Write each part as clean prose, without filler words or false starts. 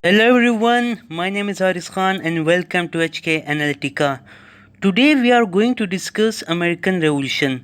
Hello everyone, my name is Haris Khan and welcome to HK Analytica. Today we are going to discuss American Revolution.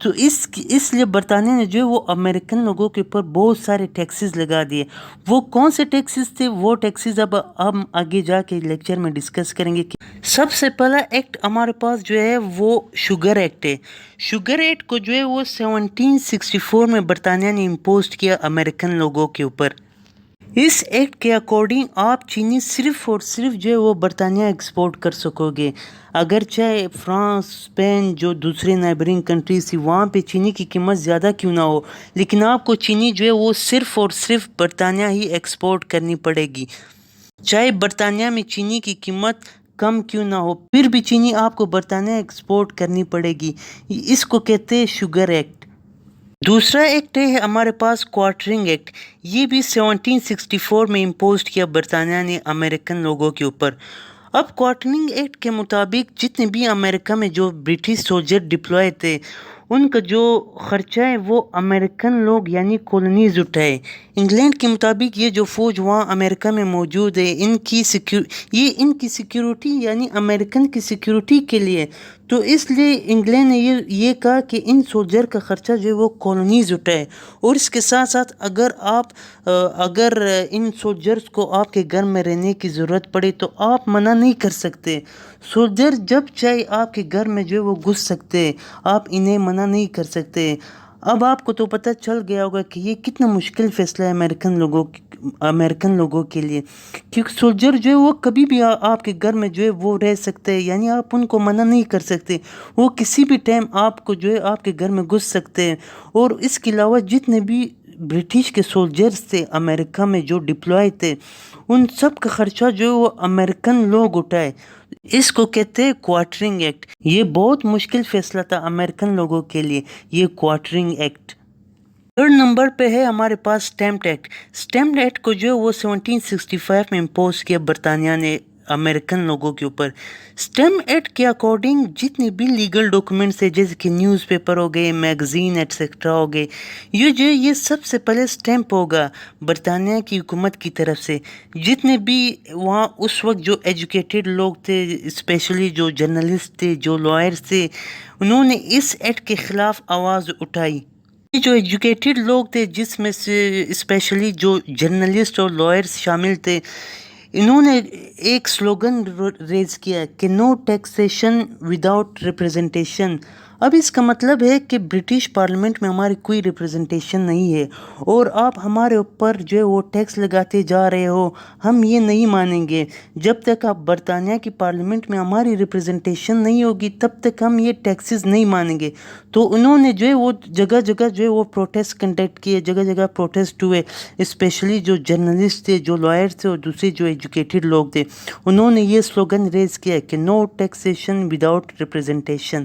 تو اس لیے برطانیہ نے جو ہے وہ امریکن لوگوں کے اوپر بہت سارے ٹیکسز لگا دیے. وہ کون سے ٹیکسز تھے؟ وہ ٹیکسز اب ہم آگے جا کے لیکچر میں ڈسکس کریں گے. سب سے پہلا ایکٹ ہمارے پاس جو ہے وہ شوگر ایکٹ ہے. شوگر ایکٹ کو جو ہے وہ 1764 میں برطانیہ نے امپوز کیا امریکن لوگوں کے اوپر. اس ایکٹ کے اکارڈنگ آپ چینی صرف اور صرف جو ہے وہ برطانیہ ایکسپورٹ کر سکو گے. اگر چاہے فرانس، اسپین، جو دوسرے نیبرنگ کنٹریز تھی، وہاں پہ چینی کی قیمت زیادہ کیوں نہ ہو، لیکن آپ کو چینی جو ہے وہ صرف اور صرف برطانیہ ہی ایکسپورٹ کرنی پڑے گی. چاہے برطانیہ میں چینی کی قیمت کم کیوں نہ ہو، پھر بھی چینی آپ کو برطانیہ ایکسپورٹ کرنی پڑے گی. اس کو کہتے ہیں شوگر ایکٹ. دوسرا ایکٹ ہے ہمارے پاس کوارٹرنگ ایکٹ. یہ بھی 1764 میں امپوز کیا برطانیہ نے امریکن لوگوں کے اوپر. اب کوارٹرنگ ایکٹ کے مطابق جتنے بھی امریکہ میں جو برٹش سولجر ڈپلوائے تھے، ان کا جو خرچہ ہے وہ امریکن لوگ یعنی کالونیز اٹھائے. انگلینڈ کے مطابق یہ جو فوج وہاں امریکہ میں موجود ہے، ان کی سیکیورٹی یعنی امریکن کی سیکیورٹی کے لیے. تو اس لیے انگلینڈ نے یہ کہا کہ ان سولجر کا خرچہ جو ہے وہ کالونیز اٹھائے. اور اس کے ساتھ ساتھ اگر ان سولجرز کو آپ کے گھر میں رہنے کی ضرورت پڑے تو آپ منع نہیں کر سکتے. سولجر جب چاہے آپ کے گھر میں جو ہے وہ گھس سکتے، آپ انہیں منع نہیں کر سکتے. اب آپ کو تو پتہ چل گیا ہوگا کہ یہ کتنا مشکل فیصلہ ہے امریکن لوگوں کے لیے، کیونکہ سولجر جو ہے وہ کبھی بھی آپ کے گھر میں جو ہے وہ رہ سکتے ہیں، یعنی آپ ان کو منع نہیں کر سکتے. وہ کسی بھی ٹائم آپ کو جو ہے آپ کے گھر میں گھس سکتے ہیں. اور اس کے علاوہ جتنے بھی برٹش کے سولجرز تھے امریکہ میں جو ڈپلوائے تھے، ان سب کا خرچہ جو ہے وہ امریکن لوگ اٹھائے. اس کو کہتے ہیں کوارٹرنگ ایکٹ. یہ بہت مشکل فیصلہ تھا امریکن لوگوں کے لیے، یہ کوارٹرنگ ایکٹ. تھرڈ نمبر پہ ہے ہمارے پاس اسٹیمپ ایکٹ. اسٹیمپ ایکٹ کو جو ہے وہ 1765 میں امپوز کیا برطانیہ نے امریکن لوگوں کے اوپر. اسٹیمپ ایکٹ کے اکارڈنگ جتنے بھی لیگل ڈاکومنٹس ہیں، جیسے کہ نیوز پیپر ہو گئے، میگزین ایٹسیکٹرا ہو گئے، یہ سب سے پہلے اسٹیمپ ہوگا برطانیہ کی حکومت کی طرف سے. جتنے بھی وہاں اس وقت جو ایجوکیٹڈ لوگ تھے، اسپیشلی جو جرنلسٹ تھے، جو لائرز تھے، انہوں نے اس ایکٹ کے خلاف آواز اٹھائی. یہ جو ایجوکیٹڈ لوگ تھے، جس میں سے اسپیشلی جو جرنلسٹ اور لائرز شامل تھے، انہوں نے ایک سلوگن ریز کیا کہ نو ٹیکسیشن وداؤٹ ریپریزنٹیشن. اب اس کا مطلب ہے کہ برٹش پارلیمنٹ میں ہماری کوئی ریپریزنٹیشن نہیں ہے، اور آپ ہمارے اوپر جو ہے وہ ٹیکس لگاتے جا رہے ہو، ہم یہ نہیں مانیں گے. جب تک آپ برطانیہ کی پارلیمنٹ میں ہماری ریپریزنٹیشن نہیں ہوگی، تب تک ہم یہ ٹیکسز نہیں مانیں گے. تو انہوں نے جو ہے وہ جگہ جگہ جو ہے وہ پروٹیسٹ کنڈکٹ کیے، جگہ جگہ پروٹیسٹ ہوئے. اسپیشلی جو جرنلسٹ تھے، جو لائر تھے، اور دوسرے جو ایجوکیٹڈ لوگ تھے، انہوں نے یہ سلوگن ریز کیا کہ نو ٹیکسیشن وداؤٹ ریپریزنٹیشن.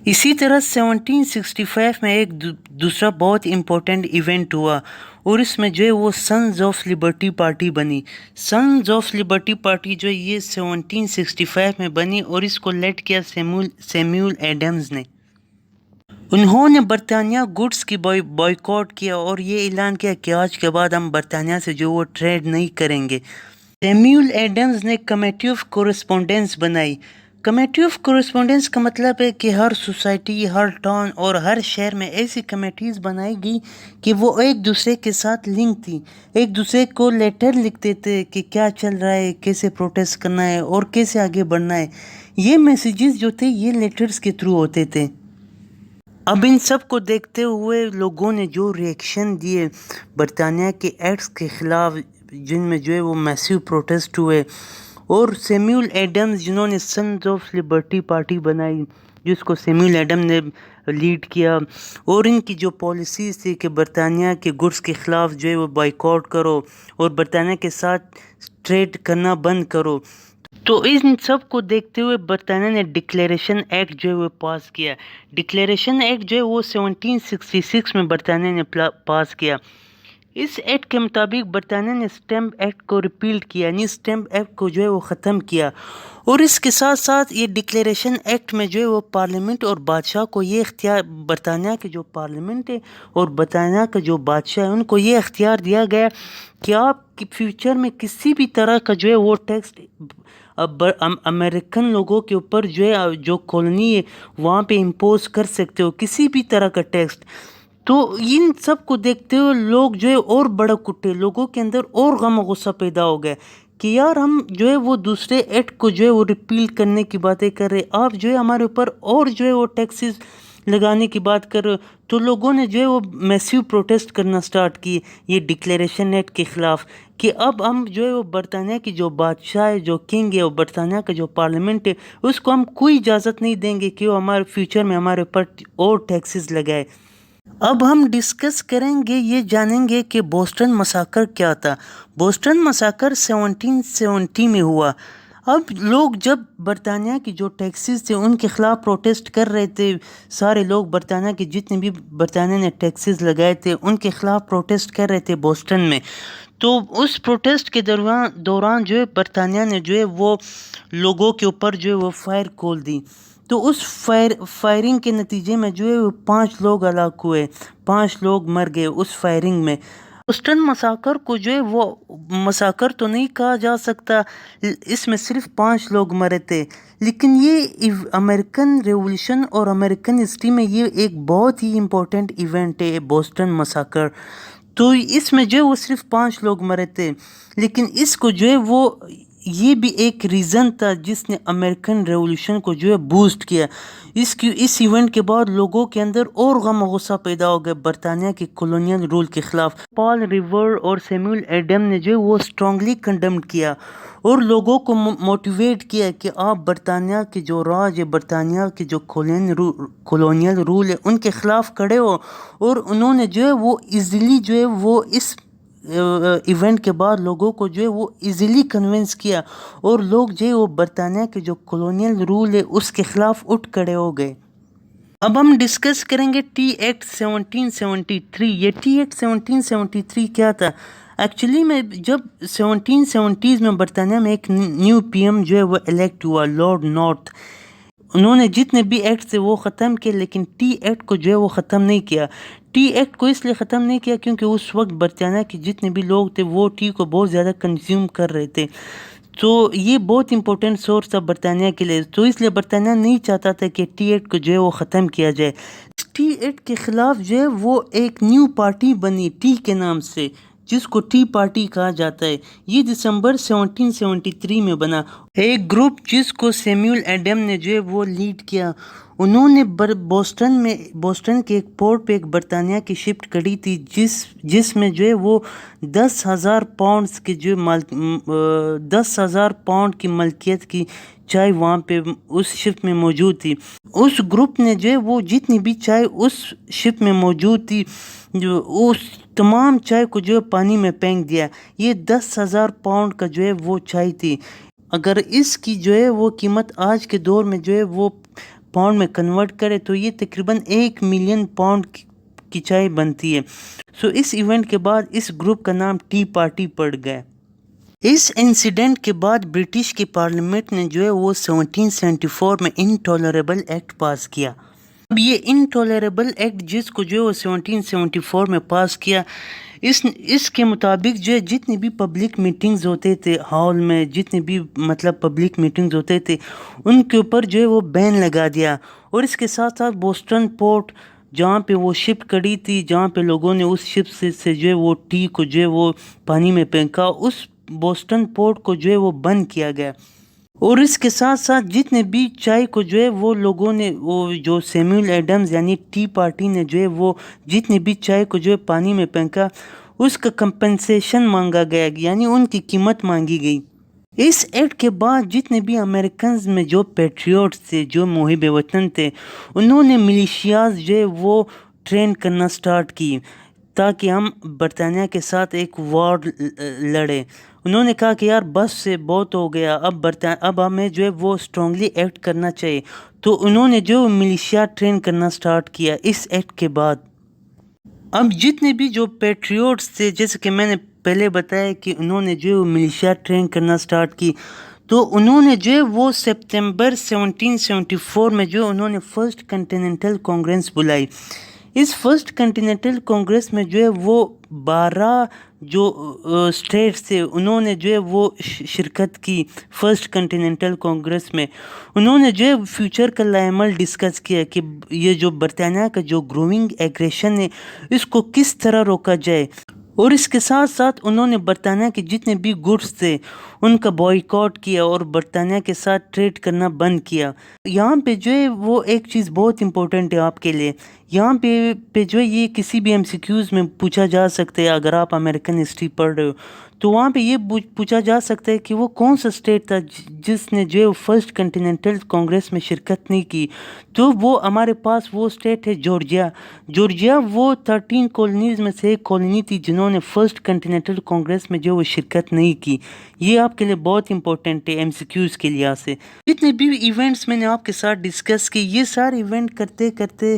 اسی طرح 1765 میں ایک دوسرا بہت امپورٹنٹ ایونٹ ہوا، اور اس میں جو ہے وہ سنز آف لبرٹی پارٹی بنی. سنز آف لبرٹی پارٹی جو ہے یہ 1765 میں بنی، اور اس کو لیڈ کیا سیموئل ایڈمز نے. انہوں نے برطانیہ گڈس کی بائیکاٹ کیا، اور یہ اعلان کیا کہ آج کے بعد ہم برطانیہ سے جو وہ ٹریڈ نہیں کریں گے. سیموئل ایڈمز نے کمیٹی آف کورسپونڈنس بنائی. کمیٹی آف کورسپونڈنس کا مطلب ہے کہ ہر سوسائٹی، ہر ٹاؤن اور ہر شہر میں ایسی کمیٹیز بنائی گئی کہ وہ ایک دوسرے کے ساتھ لنک تھی، ایک دوسرے کو لیٹر لکھتے تھے کہ کیا چل رہا ہے، کیسے پروٹیسٹ کرنا ہے اور کیسے آگے بڑھنا ہے. یہ میسیجز جو تھے یہ لیٹرز کے تھرو ہوتے تھے. اب ان سب کو دیکھتے ہوئے لوگوں نے جو ریئیکشن دیے برطانیہ کے ایکٹس کے خلاف، جن میں جو ہے وہ میسیو پروٹیسٹ ہوئے، اور سیموئل ایڈمز جنہوں نے سنز آف لبرٹی پارٹی بنائی، جس کو سیموئل ایڈم نے لیڈ کیا، اور ان کی جو پالیسیز تھی کہ برطانیہ کے گڈس کے خلاف جو ہے وہ بائیکاٹ کرو اور برطانیہ کے ساتھ ٹریڈ کرنا بند کرو. تو ان سب کو دیکھتے ہوئے برطانیہ نے ڈکلیریشن ایکٹ جو ہے وہ پاس کیا. ڈکلیریشن ایکٹ جو ہے وہ 1766 میں برطانیہ نے پاس کیا. اس ایکٹ کے مطابق برطانیہ نے اسٹیمپ ایکٹ کو ریپیل کیا، یعنی اسٹیمپ ایکٹ کو جو ہے وہ ختم کیا. اور اس کے ساتھ ساتھ یہ ڈکلیریشن ایکٹ میں جو ہے وہ پارلیمنٹ اور بادشاہ کو یہ اختیار، برطانیہ کے جو پارلیمنٹ ہے اور برطانیہ کا جو بادشاہ ہے، ان کو یہ اختیار دیا گیا کہ آپ کی فیوچر میں کسی بھی طرح کا جو ہے وہ ٹیکس امریکن لوگوں کے اوپر جو ہے جو کالونی ہے وہاں پہ امپوز کر سکتے ہو کسی بھی طرح کا ٹیکس. تو ان سب کو دیکھتے ہوئے لوگ جو ہے اور بڑک اٹھے, لوگوں کے اندر اور غم و غصہ پیدا ہو گیا کہ یار ہم جو ہے وہ دوسرے ایکٹ کو جو ہے وہ ریپیل کرنے کی باتیں کر رہے, آپ جو ہے ہمارے اوپر اور جو ہے وہ ٹیکسز لگانے کی بات کر رہے ہو. تو لوگوں نے جو ہے وہ میسیو پروٹیسٹ کرنا سٹارٹ کی یہ ڈکلیریشن ایکٹ کے خلاف کہ اب ہم جو ہے وہ برطانیہ کی جو بادشاہ ہے, جو کنگ ہے, وہ برطانیہ کا جو پارلیمنٹ ہے, اس کو ہم کوئی اجازت نہیں دیں گے کہ وہ ہمارے فیوچر میں ہمارے اوپر اور ٹیکسز لگائے. اب ہم ڈسکس کریں گے, یہ جانیں گے کہ بوسٹن مساکر کیا تھا. بوسٹن مساکر 1770 میں ہوا. اب لوگ جب برطانیہ کی جو ٹیکسز تھے ان کے خلاف پروٹیسٹ کر رہے تھے, سارے لوگ برطانیہ کے جتنے بھی برطانیہ نے ٹیکسز لگائے تھے ان کے خلاف پروٹیسٹ کر رہے تھے بوسٹن میں. تو اس پروٹیسٹ کے دوران جو ہے برطانیہ نے جو ہے وہ لوگوں کے اوپر جو ہے وہ فائر کھول دی. تو اس فائرنگ کے نتیجے میں جو ہے 5 لوگ ہلاک ہوئے, 5 لوگ مر گئے اس فائرنگ میں. بوسٹن مساکر کو جو ہے وہ مساکر تو نہیں کہا جا سکتا, اس میں صرف 5 لوگ مرے تھے, لیکن یہ امریکن ریولوشن اور امریکن ہسٹری میں یہ ایک بہت ہی امپورٹنٹ ایونٹ ہے بوسٹن مساکر. تو اس میں جو ہے وہ صرف 5 لوگ مرے تھے, لیکن اس کو جو ہے وہ یہ بھی ایک ریزن تھا جس نے امریکن ریولوشن کو جو ہے بوسٹ کیا. اس ایونٹ کے بعد لوگوں کے اندر اور غم و غصہ پیدا ہو گیا برطانیہ کے کولونیل رول کے خلاف. پال ریور اور سیموئل ایڈم نے جو ہے وہ اسٹرانگلی کنڈمڈ کیا اور لوگوں کو موٹیویٹ کیا کہ آپ برطانیہ کے جو راج ہے, برطانیہ کے جو کولونیل رول ہے ان کے خلاف کھڑے ہو. اور انہوں نے جو ہے وہ ایزیلی جو ہے وہ اس ایونٹ کے بعد لوگوں کو جو ہے وہ ایزیلی کنونس کیا اور لوگ جو ہے وہ برطانیہ کے جو کولونیل رول ہے اس کے خلاف اٹھ کھڑے ہو گئے. اب ہم ڈسکس کریں گے ٹی ایکٹ 1773. یہ ٹی ایکٹ 1773 کیا تھا؟ ایکچولی میں جب 1770s میں برطانیہ میں ایک نیو پی ایم جو ہے وہ الیکٹ ہوا, لارڈ نارتھ. انہوں نے جتنے بھی ایکٹ تھے وہ ختم کیے, لیکن ٹی ایکٹ کو جو ہے وہ ختم نہیں کیا. ٹی ایکٹ کو اس لیے ختم نہیں کیا کیونکہ اس وقت برطانیہ کے جتنے بھی لوگ تھے وہ ٹی کو بہت زیادہ کنزیوم کر رہے تھے. تو یہ بہت امپورٹنٹ سورس تھا برطانیہ کے لیے, تو اس لیے برطانیہ نہیں چاہتا تھا کہ ٹی ایکٹ کو جو ہے وہ ختم کیا جائے. ٹی ایکٹ کے خلاف جو ہے وہ ایک نیو پارٹی بنی ٹی کے نام سے, جس کو ٹی پارٹی کہا جاتا ہے. یہ دسمبر 1773 میں بنا. ایک گروپ جس کو سیموئل ایڈم نے جو ہے وہ لیڈ کیا, انہوں نے بوسٹن کے ایک پورٹ پہ ایک برطانیہ کی شپ کھڑی تھی جس میں جو ہے وہ 10,000 پاؤنڈز کی جو 10,000 پاؤنڈ کی ملکیت کی چائے وہاں پہ اس شپ میں موجود تھی. اس گروپ نے جو ہے وہ جتنی بھی چائے اس شپ میں موجود تھی جو اس تمام چائے کو جو ہے پانی میں پھینک دیا. یہ 10,000 پاؤنڈ کا جو ہے وہ چائے تھی. اگر اس کی جو ہے وہ قیمت آج کے دور میں جو ہے وہ پاؤنڈ میں کنورٹ کرے تو یہ تقریباً 1 ملین پاؤنڈ کی چائے بنتی ہے. سو اس ایونٹ کے بعد اس گروپ کا نام ٹی پارٹی پڑ گیا. اس انسیڈنٹ کے بعد برٹش کی پارلیمنٹ نے جو ہے وہ 1774 میں انٹالریبل ایکٹ پاس کیا. اب یہ انٹالریبل ایکٹ جس کو جو ہے وہ 1774 میں پاس کیا, اس کے مطابق جو ہے جتنی بھی پبلک میٹنگز ہوتے تھے ہال میں, جتنے بھی مطلب پبلک میٹنگز ہوتے تھے ان کے اوپر جو ہے وہ بین لگا دیا. اور اس کے ساتھ ساتھ بوسٹن پورٹ جہاں پہ وہ شپ کھڑی تھی, جہاں پہ لوگوں نے اس شپ سے جو ہے وہ ٹی کو جو ہے وہ پانی میں پھینکا, اس بوسٹن پورٹ کو جو ہے وہ بند کیا گیا. اور اس کے ساتھ ساتھ جتنے بھی چائے کو جو ہے وہ لوگوں نے وہ جو سیموئل ایڈمز یعنی ٹی پارٹی نے جو ہے وہ جتنے بھی چائے کو جو ہے پانی میں پھینکا اس کا کمپنسیشن مانگا گیا, یعنی ان کی قیمت مانگی گئی. اس ایکٹ کے بعد جتنے بھی امریکنز میں جو پیٹریوٹس تھے, جو محب وطن تھے, انہوں نے ملیشیاز جو ہے وہ ٹرین کرنا سٹارٹ کی تاکہ ہم برطانیہ کے ساتھ ایک وار لڑیں. انہوں نے کہا کہ یار بس سے بہت ہو گیا, اب ہمیں جو ہے وہ اسٹرانگلی ایکٹ کرنا چاہیے. تو انہوں نے جو ملیشیا ٹرین کرنا سٹارٹ کیا اس ایکٹ کے بعد. اب جتنے بھی جو پیٹریوٹس تھے, جیسے کہ میں نے پہلے بتایا کہ انہوں نے جو ملیشیا ٹرین کرنا سٹارٹ کی, تو انہوں نے جو وہ سپتمبر 1774 میں جو انہوں نے فرسٹ کنٹیننٹل کانگریس بلائی. اس فرسٹ کنٹیننٹل کانگریس میں جو ہے وہ 12 جو اسٹیٹس تھے انہوں نے جو ہے وہ شرکت کی فرسٹ کنٹیننٹل کانگریس میں. انہوں نے جو ہے فیوچر کا لائمل ڈسکس کیا کہ یہ جو برطانیہ کا جو گروئنگ ایگریشن ہے اس کو کس طرح روکا جائے، اور اس کے ساتھ ساتھ انہوں نے برطانیہ کے جتنے بھی گڈس تھے ان کا بائیکاٹ کیا اور برطانیہ کے ساتھ ٹریڈ کرنا بند کیا. یہاں پہ جو ہے وہ ایک چیز بہت امپورٹنٹ ہے آپ کے لیے، یہاں پہ جو ہے یہ کسی بھی MCQs میں پوچھا جا سکتا ہے. اگر آپ امریکن ہسٹری پڑھ رہے ہو تو وہاں پہ یہ پوچھا جا سکتا ہے کہ وہ کون سا اسٹیٹ تھا جس نے جو ہے فرسٹ کنٹیننٹل کانگریس میں شرکت نہیں کی. تو وہ ہمارے پاس وہ اسٹیٹ ہے جارجیا. جارجیا وہ 13 کالونیز میں سے ایک کالونی تھی جنہوں نے فرسٹ کنٹیننٹل کانگریس میں جو وہ شرکت نہیں کی. یہ آپ کے لیے بہت امپورٹنٹ ہے MCQs کے لحاظ سے. جتنے بھی ایونٹس میں نے آپ کے ساتھ ڈسکس کی یہ سارے ایونٹ کرتے کرتے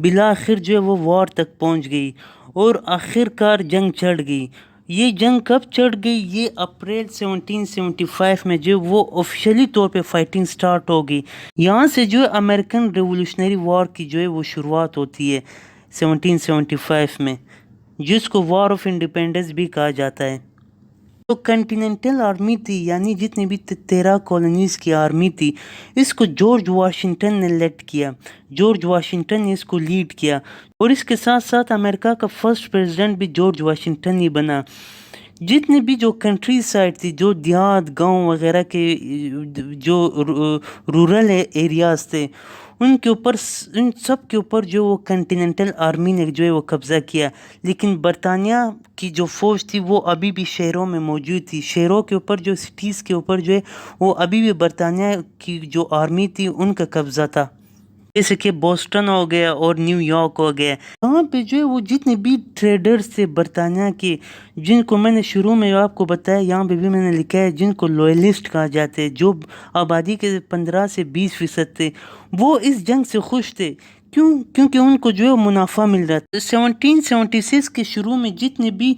بالآخر جو ہے وہ وار تک پہنچ گئی اور آخر کار جنگ چڑھ گئی. یہ جنگ کب چڑھ گئی؟ یہ اپریل 1775 میں جو وہ آفیشلی طور پہ فائٹنگ سٹارٹ ہو گئی. یہاں سے جو امریکن ریولوشنری وار کی جو ہے وہ شروعات ہوتی ہے 1775 میں، جس کو وار آف انڈیپینڈنس بھی کہا جاتا ہے. جو کنٹیننٹل آرمی تھی یعنی جتنی بھی 13 کالونیز کی آرمی تھی اس کو جارج واشنگٹن نے لیڈ کیا. جارج واشنگٹن نے اس کو لیڈ کیا اور اس کے ساتھ ساتھ امریکہ کا فرسٹ پریزیڈنٹ بھی جارج واشنگٹن ہی بنا. جتنے بھی جو کنٹری سائڈ تھی، جو دیہات گاؤں وغیرہ کے جو رورل ایریاز تھے ان کے اوپر ان سب کے اوپر جو وہ کنٹیننٹل آرمی نے جو ہے وہ قبضہ کیا. لیکن برطانیہ کی جو فوج تھی وہ ابھی بھی شہروں میں موجود تھی. شہروں کے اوپر جو سٹیز کے اوپر جو ہے وہ ابھی بھی برطانیہ کی جو آرمی تھی ان کا قبضہ تھا، جیسے کہ بوسٹن ہو گیا اور نیو یارک ہو گیا. وہاں پہ جو ہے وہ جتنے بھی ٹریڈرز تھے برطانیہ کے، جن کو میں نے شروع میں آپ کو بتایا، یہاں پہ بھی میں نے لکھا ہے جن کو لوئلسٹ کہا جاتے ہیں، جو آبادی کے 15 سے 20% تھے، وہ اس جنگ سے خوش تھے. کیونکہ ان کو جو ہے منافع مل رہا تھا. 1776 کے شروع میں جتنے بھی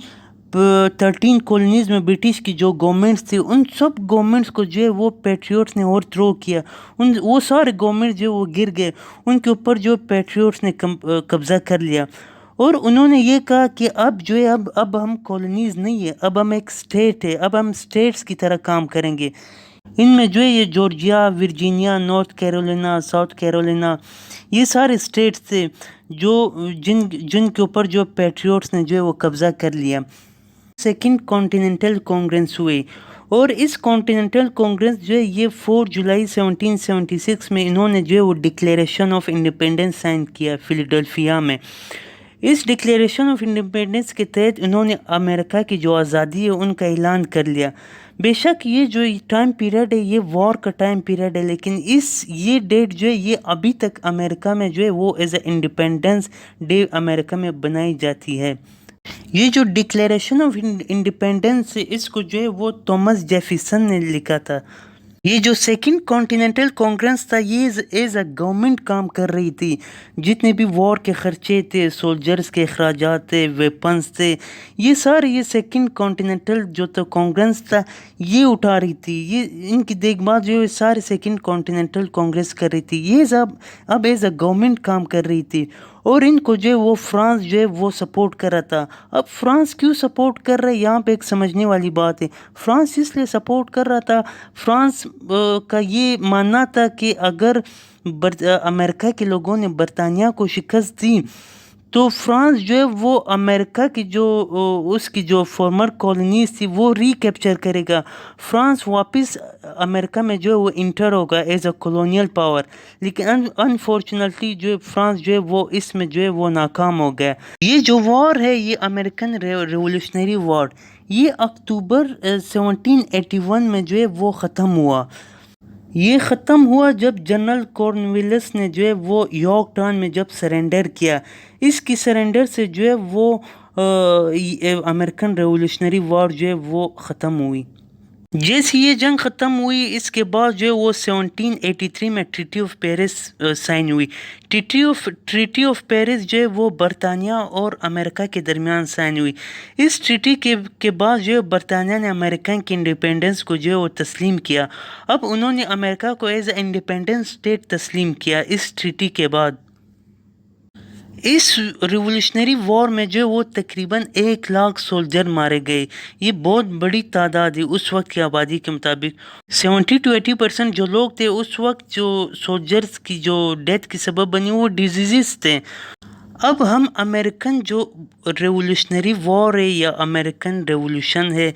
13 کالونیز میں برٹش کی جو گورنمنٹس تھی ان سب گورنمنٹس کو جو ہے وہ پیٹریوٹس نے اوور تھرو کیا. وہ سارے گورنمنٹ جو وہ گر گئے، ان کے اوپر جو پیٹریوٹس نے قبضہ کر لیا اور انہوں نے یہ کہا کہ اب جو ہے اب ہم کالونیز نہیں ہے، اب ہم ایک اسٹیٹ ہے، اب ہم اسٹیٹس کی طرح کام کریں گے. ان میں جو ہے یہ Georgia, Virginia, north Carolina, south Carolina, یہ سارے اسٹیٹس تھے جو جن کے اوپر جو پیٹریوٹس نے جو ہے وہ قبضہ کر لیا. سیکنڈ کانٹیننٹل کانگریس ہوئے اور اس کانٹیننٹل کانگریس جو ہے یہ 4 جولائی 1776 میں انہوں نے جو ہے وہ ڈکلیریشن آف انڈیپینڈنس سائن کیا فیلاڈلفیا میں. اس ڈکلیریشن آف انڈیپینڈنس کے تحت انہوں نے امریکہ کی جو آزادی ہے ان کا اعلان کر لیا. بے شک یہ جو ٹائم پیریڈ ہے یہ وار کا ٹائم پیریڈ ہے، لیکن یہ ڈیٹ جو ہے یہ ابھی تک امریکہ میں جو ہے وہ ایز اے انڈیپینڈنس ڈے امریکہ میں بنائی جاتی ہے. یہ جو ڈکلیریشن آف انڈیپینڈنس ہے اس کو جو ہے وہ تومس جیفرسن نے لکھا تھا. یہ جو سیکنڈ کانٹیننٹل کانگریس تھا یہ ایز اے گورنمنٹ کام کر رہی تھی. جتنے بھی وار کے خرچے تھے، سولجرز کے اخراجات تھے، ویپنز تھے، یہ سارے یہ سیکنڈ کانٹیننٹل جو تو کانگریس تھا یہ اٹھا رہی تھی. یہ ان کی دیکھ بھال جو ہے سارے سیکنڈ کانٹیننٹل کانگریس کر رہی تھی. یہ اب ایز اے گورنمنٹ کام کر رہی تھی اور ان کو جو ہے وہ فرانس جو ہے وہ سپورٹ کر رہا تھا. اب فرانس کیوں سپورٹ کر رہا ہے؟ یہاں پہ ایک سمجھنے والی بات ہے. فرانس اس لیے سپورٹ کر رہا تھا، فرانس کا یہ ماننا تھا کہ اگر امریکہ کے لوگوں نے برطانیہ کو شکست دی تو فرانس جو ہے وہ امریکہ کی جو اس کی جو فارمر کالونیز تھی وہ ری کیپچر کرے گا. فرانس واپس امریکہ میں جو ہے وہ انٹر ہوگا ایز اے کولونیل پاور. لیکن انفارچونیٹلی جو ہے فرانس جو ہے وہ اس میں جو ہے وہ ناکام ہو گیا. یہ جو وار ہے یہ امریکن ریولوشنری وار یہ اکتوبر 1781 میں جو ہے وہ ختم ہوا. یہ ختم ہوا جب جنرل کارنوالیس نے جو ہے وہ یارک ٹاؤن میں جب سرنڈر کیا. اس کی سرنڈر سے جو ہے وہ امریکن ریولوشنری وار جو ہے وہ ختم ہوئی. جیسے یہ جنگ ختم ہوئی اس کے بعد جو ہے وہ 1783 میں ٹریٹی آف پیرس سائن ہوئی. ٹریٹی آف پیرس جو ہے وہ برطانیہ اور امریکہ کے درمیان سائن ہوئی. اس ٹریٹی کے بعد جو ہے برطانیہ نے امریکہ کی انڈیپینڈنس کو جو ہے وہ تسلیم کیا. اب انہوں نے امریکہ کو ایز اے انڈیپینڈنس اسٹیٹ تسلیم کیا اس ٹریٹی کے بعد. اس ریولوشنری وار میں جو وہ تقریباً 1 لاکھ سولجر مارے گئے. یہ بہت بڑی تعداد ہے اس وقت کی آبادی کے مطابق. 70-80% جو لوگ تھے اس وقت جو سولجرز کی جو ڈیتھ کی سبب بنی وہ ڈیزیزز تھے. اب ہم امریکن جو ریولوشنری وار ہے یا امریکن ریولوشن ہے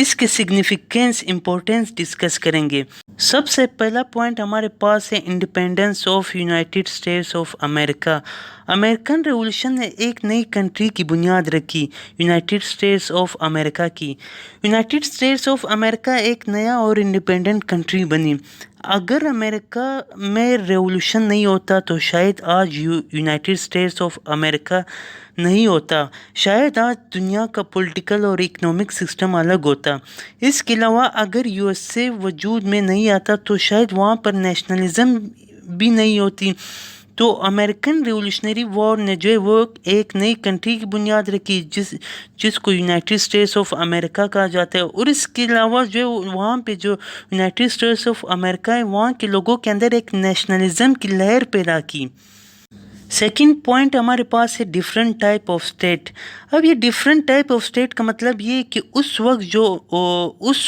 اس کے سگنیفیکنس امپورٹنس ڈسکس کریں گے. سب سے پہلا پوائنٹ ہمارے پاس ہے independence of United States of America. American revolution نے ایک نئی کنٹری کی بنیاد رکھی، یونائٹڈ اسٹیٹس آف امریکہ کی. یونائٹڈ اسٹیٹس آف امریکہ ایک نیا اور انڈیپینڈنٹ کنٹری بنی. اگر امریکہ میں ریولوشن نہیں ہوتا تو شاید آج یونائٹڈ اسٹیٹس آف امریکہ نہیں ہوتا، شاید آج دنیا کا پولیٹیکل اور اکنامک سسٹم الگ ہوتا. اس کے علاوہ اگر یو ایس اے وجود میں نہیں آتا تو شاید وہاں پر نیشنلزم بھی نہیں ہوتی. تو امریکن ریولوشنری وار نے جو ہے وہ ایک نئی کنٹری کی بنیاد رکھی جس کو یونائٹڈ اسٹیٹس آف امریکہ کہا جاتا ہے. اور اس کے علاوہ جو ہے وہاں پہ جو یونائٹڈ اسٹیٹس آف امریکہ ہے وہاں کے لوگوں کے اندر ایک نیشنلزم کی لہر پیدا کی. سیکنڈ پوائنٹ ہمارے پاس ہے ڈفرینٹ ٹائپ آف اسٹیٹ. اب یہ ڈفرینٹ ٹائپ آف اسٹیٹ کا مطلب یہ کہ اس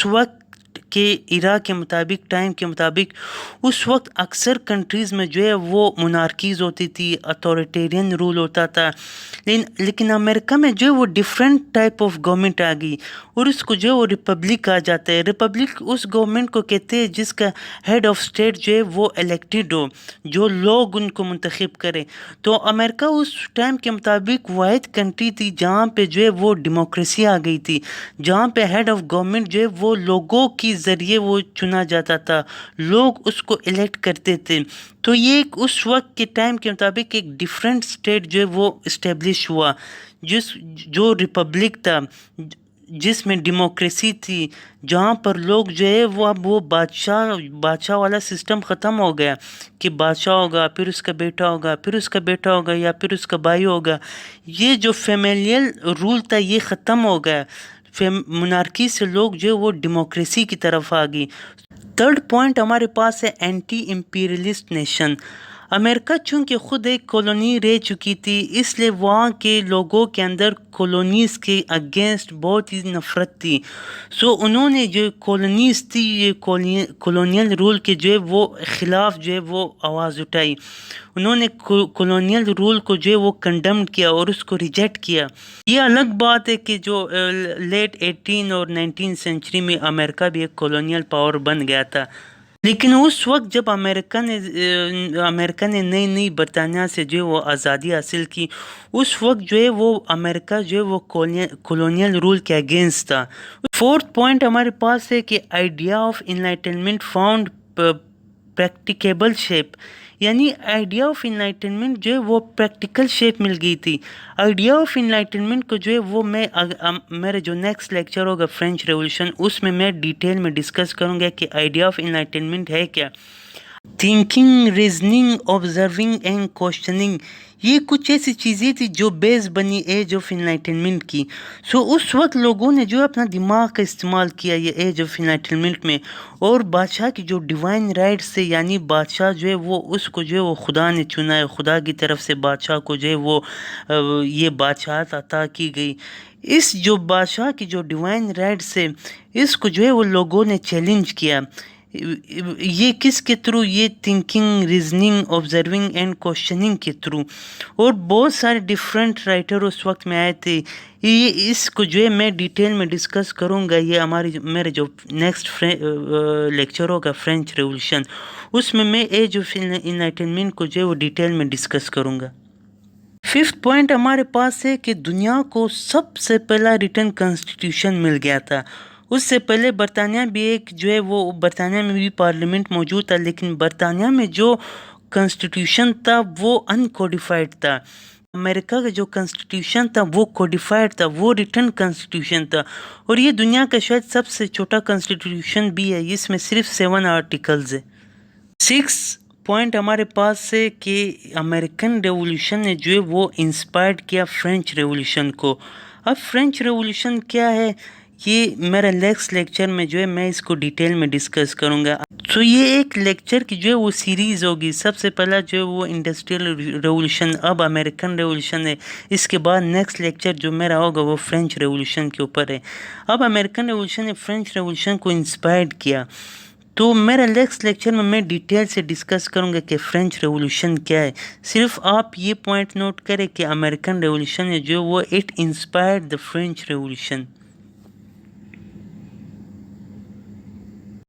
وقت کے ایرا کے مطابق، ٹائم کے مطابق اس وقت اکثر کنٹریز میں جو ہے وہ مونارکیز ہوتی تھی، اتھارٹیرین رول ہوتا تھا. لیکن امریکہ میں جو ہے وہ ڈفرینٹ ٹائپ آف گورنمنٹ آ گئی اور اس کو جو ہے وہ ریپبلک کہا جاتا ہے. ریپبلک اس گورنمنٹ کو کہتے ہیں جس کا ہیڈ آف اسٹیٹ جو ہے وہ الیکٹڈ ہو، جو لوگ ان کو منتخب کرے. تو امریکہ اس ٹائم کے مطابق واحد کنٹری تھی جہاں پہ جو ہے وہ ڈیموکریسی آ گئی تھی، جہاں پہ ہیڈ آف گورنمنٹ جو ہے وہ لوگوں کی ذریعے وہ چنا جاتا تھا، لوگ اس کو الیکٹ کرتے تھے. تو یہ ایک اس وقت کے ٹائم کے مطابق ایک ڈیفرنٹ اسٹیٹ جو ہے وہ اسٹیبلش ہوا، جو ریپبلک تھا، جس میں ڈیموکریسی تھی، جہاں پر لوگ جو ہے وہ بادشاہ والا سسٹم ختم ہو گیا کہ بادشاہ ہوگا، پھر اس کا بیٹا ہوگا، پھر اس کا بیٹا ہوگا یا پھر اس کا بھائی ہوگا. یہ جو فیملیل رول تھا یہ ختم ہو گیا. مونارکی سے لوگ جو ہے وہ ڈیموکریسی کی طرف آ گئی. تھرڈ پوائنٹ ہمارے پاس ہے اینٹی امپیریلسٹ نیشن. امریکہ چونکہ خود ایک کالونی رہ چکی تھی اس لیے وہاں کے لوگوں کے اندر کالونیز کے اگینسٹ بہت ہی نفرت تھی. سو انہوں نے جو کالونیز تھی یہ کالونیل رول کے جو ہے وہ خلاف جو ہے وہ آواز اٹھائی. انہوں نے کالونیل رول کو جو ہے وہ کنڈم کیا اور اس کو ریجیکٹ کیا. یہ الگ بات ہے کہ جو لیٹ 18 اور 19 سینچری میں امریکہ بھی ایک کالونیل پاور بن گیا تھا. لیکن اس وقت جب امریکہ نے نئی برطانیہ سے جو ہے وہ آزادی حاصل کی اس وقت جو ہے وہ امریکہ جو ہے وہ کالونیل رول کے اگینسٹ تھا. فورتھ پوائنٹ ہمارے پاس ہے کہ idea of enlightenment found practicable shape. یعنی آئیڈیا آف انلائٹنمنٹ جو ہے وہ پریکٹیکل شیپ مل گئی تھی. آئیڈیا آف انلائٹنمنٹ کو جو ہے وہ میرے جو نیکسٹ لیکچر ہوگا فرینچ ریولوشن اس میں میں ڈیٹیل میں ڈسکس کروں گا کہ آئیڈیا آف انلائٹنمنٹ ہے کیا. Thinking, reasoning, observing and questioning, یہ کچھ ایسی چیزیں تھی جو بیس بنی ایج آف انلائٹنمنٹ کی. سو اس وقت لوگوں نے جو اپنا دماغ کا استعمال کیا یہ ایج آف انلائٹنمنٹ میں. اور بادشاہ کی جو ڈیوائن رائٹس سے یعنی بادشاہ جو ہے وہ اس کو جو ہے وہ خدا نے چنا ہے، خدا کی طرف سے بادشاہ کو جو ہے وہ یہ بادشاہت عطا کی گئی. اس جو بادشاہ کی جو ڈیوائن رائٹس ہے اس کو جو ہے وہ لوگوں نے چیلنج کیا. یہ کس کے تھرو؟ یہ thinking, reasoning, observing and questioning کے تھرو. اور بہت سارے ڈیفرنٹ رائٹر اس وقت میں آئے تھے. اس کو جو ہے میں ڈیٹیل میں ڈسکس کروں گا. یہ میرے جو نیکسٹ لیکچر ہوگا فرینچ ریولوشن اس میں ایج آف انلائٹنمنٹ کو جو ہے وہ ڈیٹیل میں ڈسکس کروں گا. ففتھ پوائنٹ ہمارے پاس ہے کہ دنیا کو سب سے پہلا ریٹن کانسٹیٹیوشن مل گیا تھا. اس سے پہلے برطانیہ بھی ایک جو ہے وہ برطانیہ میں بھی پارلیمنٹ موجود تھا لیکن برطانیہ میں جو کانسٹیٹیوشن تھا وہ ان کوڈیفائڈ تھا. امریکہ کا جو کانسٹیٹیوشن تھا وہ کوڈیفائڈ تھا، وہ ریٹن کانسٹیٹیوشن تھا. اور یہ دنیا کا شاید سب سے چھوٹا کانسٹیٹیوشن بھی ہے، اس میں صرف 7 آرٹیکلز ہے. 6 پوائنٹ ہمارے پاس ہے کہ امریکن ریولوشن نے جو ہے وہ انسپائرڈ کیا فرینچ ریولوشن کو. اب فرینچ ریولوشن کیا ہے یہ میرا نیکسٹ لیکچر میں جو ہے میں اس کو ڈیٹیل میں ڈسکس کروں گا. سو یہ ایک لیکچر کی جو ہے وہ سیریز ہوگی. سب سے پہلا جو ہے وہ انڈسٹریل ریولوشن، اب امریکن ریولوشن ہے. اس کے بعد نیکسٹ لیکچر جو میرا ہوگا وہ فرینچ ریولوشن کے اوپر ہے. اب امریکن ریولوشن نے فرینچ ریولوشن کو انسپائرڈ کیا. تو میرا نیکسٹ لیکچر میں ڈیٹیل سے ڈسکس کروں گا کہ فرینچ ریولوشن کیا ہے. صرف آپ یہ پوائنٹ نوٹ کریں کہ امریکن ریولوشن ہے جو وہ it inspired the French revolution.